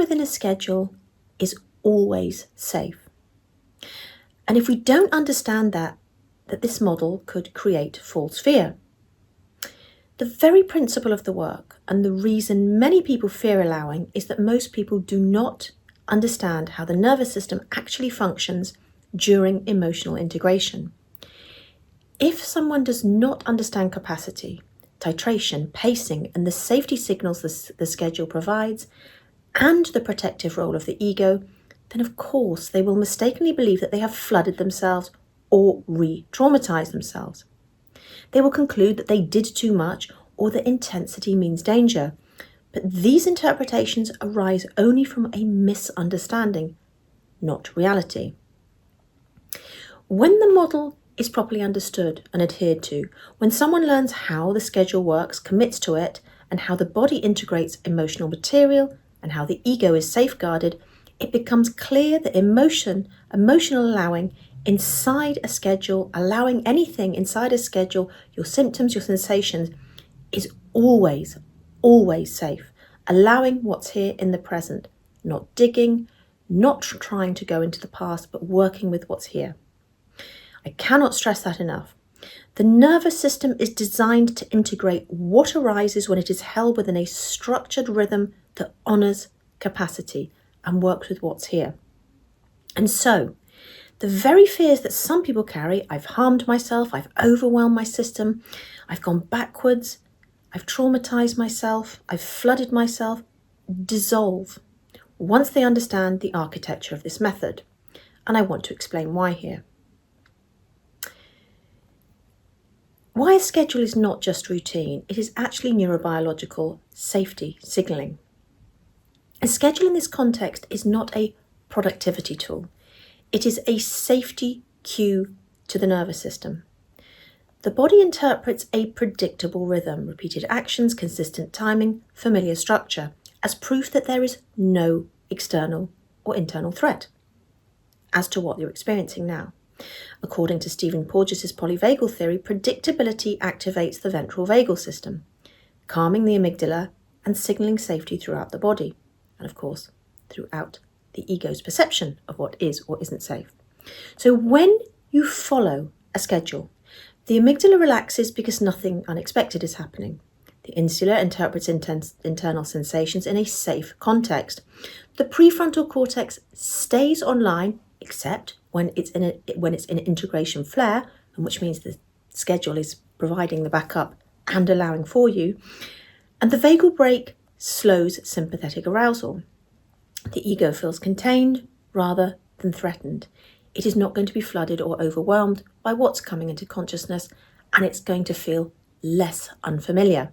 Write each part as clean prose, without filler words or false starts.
within a schedule is always safe. And if we don't understand that this model could create false fear. The very principle of the work and the reason many people fear allowing is that most people do not understand how the nervous system actually functions during emotional integration. If someone does not understand capacity, titration, pacing, and the safety signals the schedule provides, and the protective role of the ego, then of course they will mistakenly believe that they have flooded themselves or re-traumatized themselves. They will conclude that they did too much or that intensity means danger. But these interpretations arise only from a misunderstanding, not reality. When the model is properly understood and adhered to, when someone learns how the schedule works, commits to it, and how the body integrates emotional material and how the ego is safeguarded, it becomes clear that emotional allowing inside a schedule, allowing anything inside a schedule, your symptoms, your sensations, is always, always safe. Allowing what's here in the present, not digging, not trying to go into the past, but working with what's here. I cannot stress that enough. The nervous system is designed to integrate what arises when it is held within a structured rhythm that honours capacity and works with what's here. And so, the very fears that some people carry, I've harmed myself, I've overwhelmed my system, I've gone backwards, I've traumatized myself, I've flooded myself, dissolve once they understand the architecture of this method. And I want to explain why here. Why a schedule is not just routine, it is actually neurobiological safety signalling. A schedule in this context is not a productivity tool. It is a safety cue to the nervous system. The body interprets a predictable rhythm, repeated actions, consistent timing, familiar structure, as proof that there is no external or internal threat as to what you're experiencing now. According to Stephen Porges' polyvagal theory, predictability activates the ventral vagal system, calming the amygdala and signaling safety throughout the body, and of course, throughout the ego's perception of what is or isn't safe. So when you follow a schedule, the amygdala relaxes because nothing unexpected is happening. The insula interprets internal sensations in a safe context. The prefrontal cortex stays online, except when it's in integration flare, and which means the schedule is providing the backup and allowing for you. And the vagal brake slows sympathetic arousal. The ego feels contained rather than threatened. It is not going to be flooded or overwhelmed by what's coming into consciousness, and it's going to feel less unfamiliar.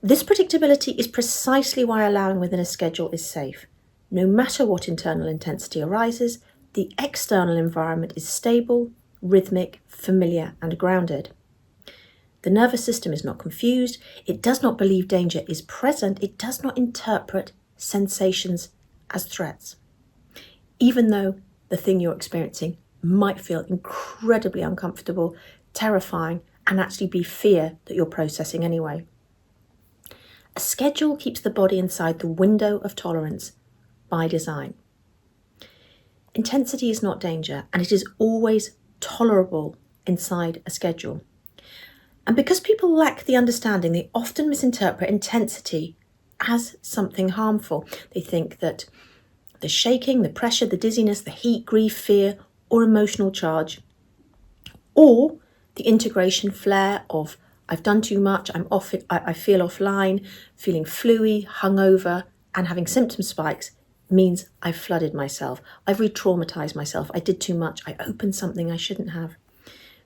This predictability is precisely why allowing within a schedule is safe. No matter what internal intensity arises, the external environment is stable, rhythmic, familiar, and grounded. The nervous system is not confused. It does not believe danger is present. It does not interpret sensations as threats, even though the thing you're experiencing might feel incredibly uncomfortable, terrifying, and actually be fear that you're processing anyway. A schedule keeps the body inside the window of tolerance by design. Intensity is not danger, and it is always tolerable inside a schedule. And because people lack the understanding, they often misinterpret intensity as something harmful. They think that the shaking, the pressure, the dizziness, the heat, grief, fear, or emotional charge, or the integration flare of I've done too much, I'm off it, I feel offline, feeling fluey, hungover, and having symptom spikes means I've flooded myself, I've re-traumatized myself, I did too much, I opened something I shouldn't have.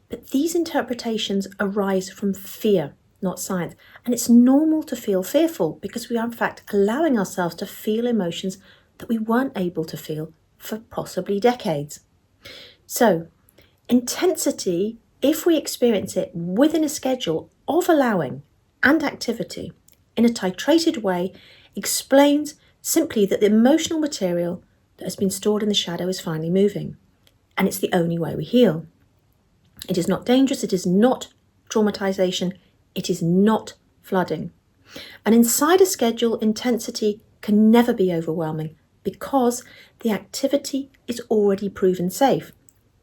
But these interpretations arise from fear, not science. And it's normal to feel fearful because we are in fact allowing ourselves to feel emotions that we weren't able to feel for possibly decades. So, intensity, if we experience it within a schedule of allowing and activity in a titrated way, explains simply that the emotional material that has been stored in the shadow is finally moving. And it's the only way we heal. It is not dangerous, it is not traumatization, it is not flooding. And inside a schedule, intensity can never be overwhelming because the activity is already proven safe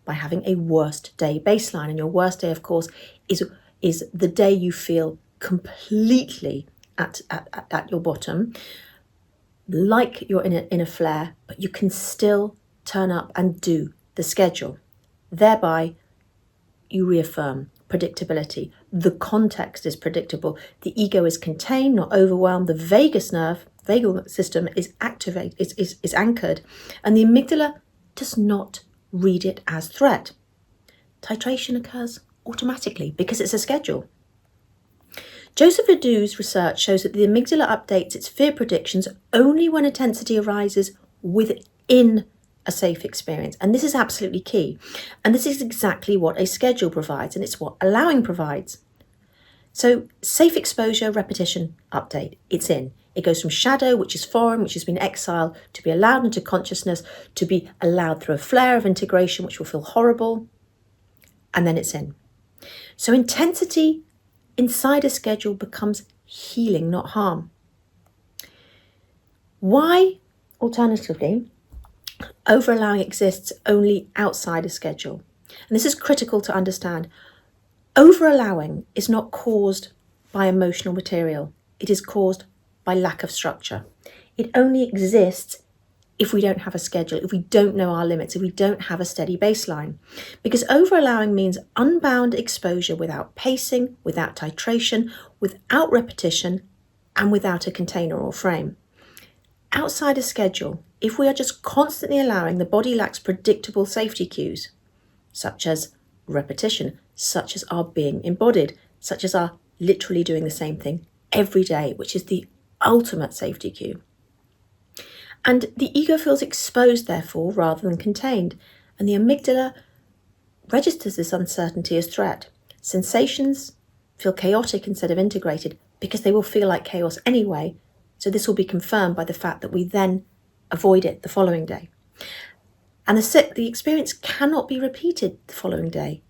by having a worst day baseline. And your worst day, of course, is the day you feel completely at your bottom, like you're in a flare, but you can still turn up and do the schedule. Thereby, you reaffirm predictability. The context is predictable. The ego is contained, not overwhelmed. The vagal system is is anchored, and the amygdala does not read it as threat. Titration occurs automatically because it's a schedule. Joseph Ledoux's research shows that the amygdala updates its fear predictions only when intensity arises within a safe experience. And this is absolutely key. And this is exactly what a schedule provides, and it's what allowing provides. So safe exposure, repetition, update, it's in. It goes from shadow, which is foreign, which has been exiled, to be allowed into consciousness, to be allowed through a flare of integration, which will feel horrible, and then it's in. So intensity inside a schedule becomes healing, not harm. Why, alternatively, overallowing exists only outside a schedule? And this is critical to understand. Overallowing is not caused by emotional material. It is caused by lack of structure. It only exists if we don't have a schedule, if we don't know our limits, if we don't have a steady baseline. Because overallowing means unbound exposure without pacing, without titration, without repetition, and without a container or frame. Outside a schedule, if we are just constantly allowing, the body lacks predictable safety cues, such as repetition, such as our being embodied, such as our literally doing the same thing every day, which is the ultimate safety cue. And the ego feels exposed, therefore, rather than contained. And the amygdala registers this uncertainty as threat. Sensations feel chaotic instead of integrated because they will feel like chaos anyway. So this will be confirmed by the fact that we then avoid it the following day. And the experience cannot be repeated the following day.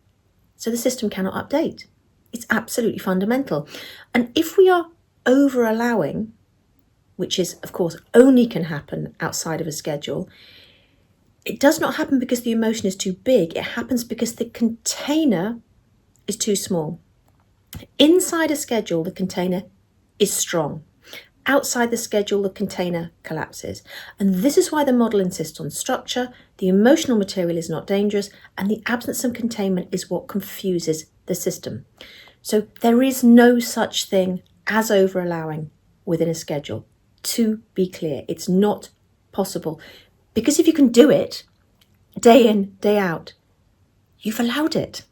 So the system cannot update. It's absolutely fundamental. And if we are over-allowing, which is, of course, only can happen outside of a schedule, it does not happen because the emotion is too big. It happens because the container is too small. Inside a schedule, the container is strong. Outside the schedule, the container collapses. And this is why the model insists on structure. The emotional material is not dangerous, and the absence of containment is what confuses the system. So there is no such thing as over-allowing within a schedule. To be clear, it's not possible. Because if you can do it day in, day out, you've allowed it.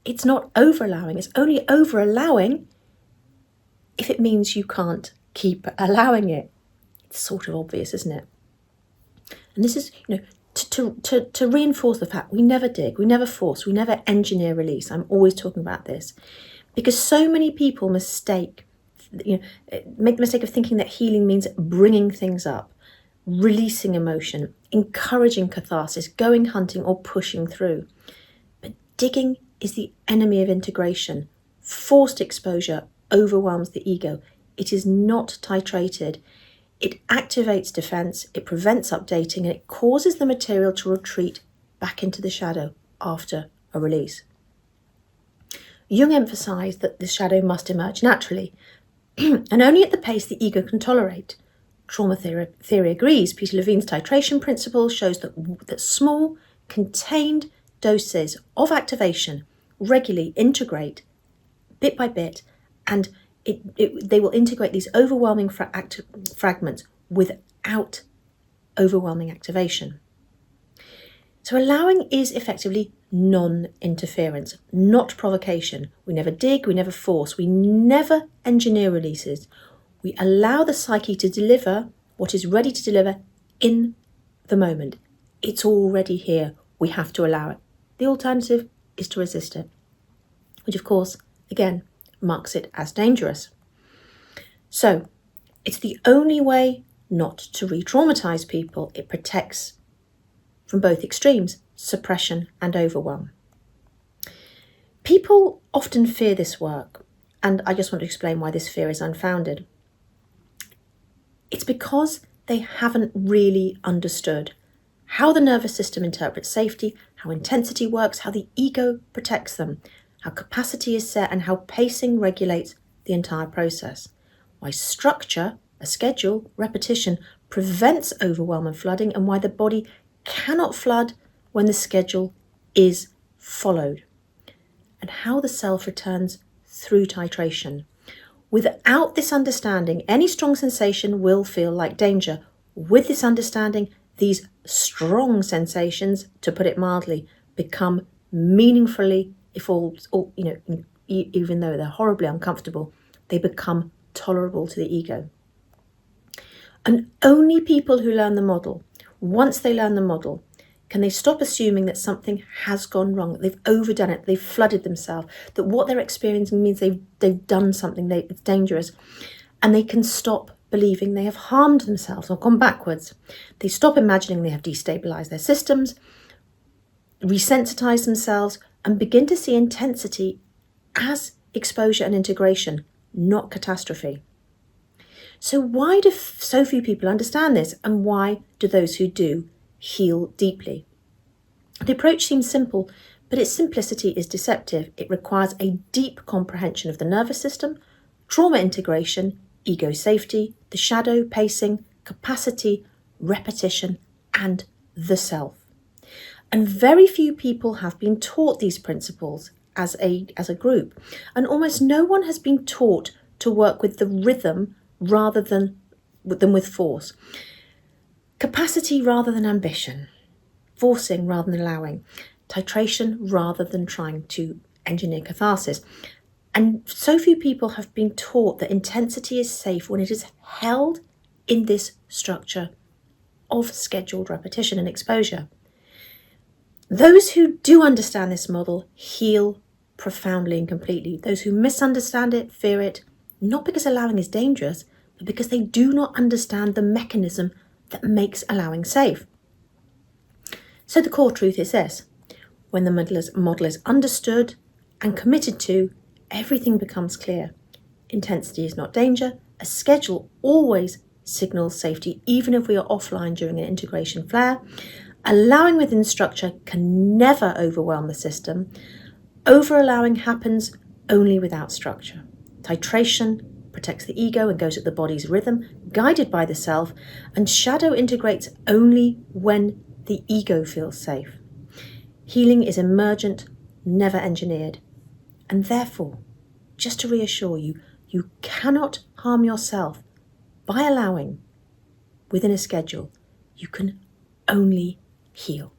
It's not over-allowing. It's only over-allowing if it means you can't keep allowing it. It's sort of obvious, isn't it? And this is, to reinforce the fact we never dig, we never force, we never engineer release. I'm always talking about this because so many people make the mistake of thinking that healing means bringing things up, releasing emotion, encouraging catharsis, going hunting or pushing through. But digging is the enemy of integration. Forced exposure overwhelms the ego. It is not titrated. It activates defense, it prevents updating, and it causes the material to retreat back into the shadow after a release. Jung emphasized that the shadow must emerge naturally, and only at the pace the ego can tolerate. Trauma theory agrees. Peter Levine's titration principle shows that small, contained doses of activation regularly integrate bit by bit, and they will integrate these overwhelming fragments without overwhelming activation. So allowing is effectively non-interference, not provocation. We never dig, we never force, we never engineer releases. We allow the psyche to deliver what is ready to deliver in the moment. It's already here. We have to allow it. The alternative is to resist it, which of course, again, marks it as dangerous. So it's the only way not to re-traumatize people. It protects from both extremes, suppression and overwhelm. People often fear this work, and I just want to explain why this fear is unfounded. It's because they haven't really understood how the nervous system interprets safety, how intensity works, how the ego protects them, how capacity is set, and how pacing regulates the entire process. Why structure, a schedule, repetition, prevents overwhelm and flooding, and why the body cannot flood when the schedule is followed. And how the self returns through titration. Without this understanding, any strong sensation will feel like danger. With this understanding, these strong sensations, to put it mildly, become meaningfully, even though they're horribly uncomfortable, they become tolerable to the ego. And only people who learn the model, once they learn the model, can they stop assuming that something has gone wrong, that they've overdone it, they've flooded themselves, that what they're experiencing means they've done something, it's dangerous, and they can stop believing they have harmed themselves or gone backwards. They stop imagining they have destabilized their systems, resensitize themselves, and begin to see intensity as exposure and integration, not catastrophe. So why do so few people understand this, and why do those who do heal deeply? The approach seems simple, but its simplicity is deceptive. It requires a deep comprehension of the nervous system, trauma integration, ego safety, the shadow, pacing, capacity, repetition, and the self. And very few people have been taught these principles as a group, and almost no one has been taught to work with the rhythm rather than with force. Capacity rather than ambition. Forcing rather than allowing. Titration rather than trying to engineer catharsis. And so few people have been taught that intensity is safe when it is held in this structure of scheduled repetition and exposure. Those who do understand this model heal profoundly and completely. Those who misunderstand it, fear it, not because allowing is dangerous, but because they do not understand the mechanism that makes allowing safe. So the core truth is this: when the model is understood and committed to, everything becomes clear. Intensity is not danger. A schedule always signals safety, even if we are offline during an integration flare. Allowing within structure can never overwhelm the system. Overallowing happens only without structure. Titration protects the ego and goes at the body's rhythm, guided by the self, and shadow integrates only when the ego feels safe. Healing is emergent, never engineered. And therefore, just to reassure you, you cannot harm yourself by allowing within a schedule. You can only heal.